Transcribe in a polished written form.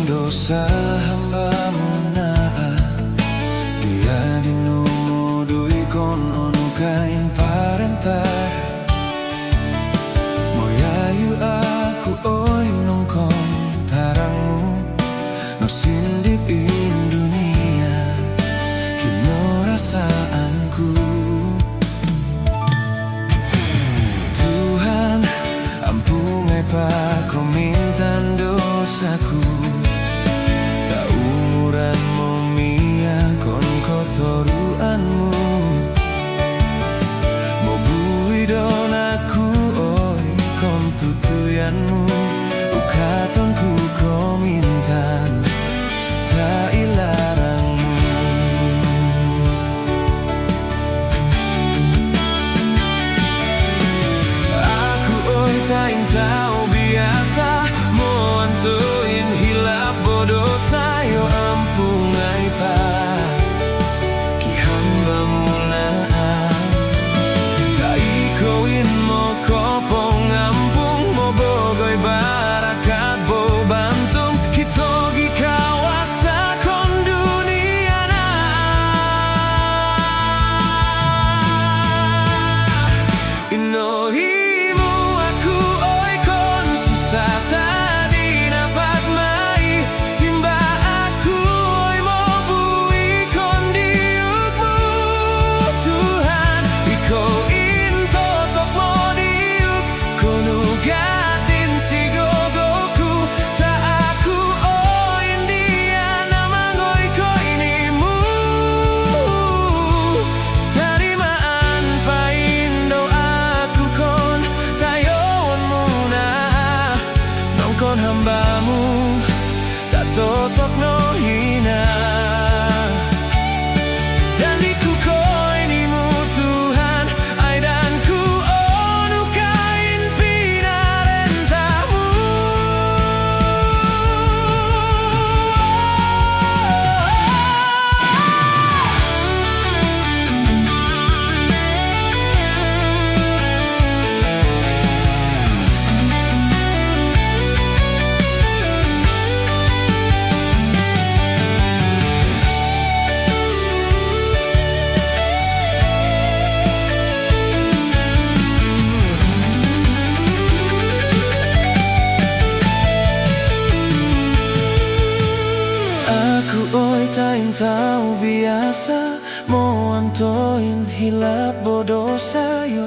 Dosa hamba-Mu dia dinumudui kono kain parentah moyayu aku oi nongkon tarangmu no sindip in dunia kino rasaanku. Tuhan ampungai pak mintan dosaku kotoruanmu mo bui don aku oi kon tutuyanmu ukatonku komintan tak ilarangmu. Aku oi tak intau biasa mo antuin hilap bodoh sayo ampungai pak hamba-Mu tak totok no hina dan iku koinimu Tuhan ai dan ku onu kain pinarentamu. Aku oi tain tahu biasa mo antoin hilap bodoh sayo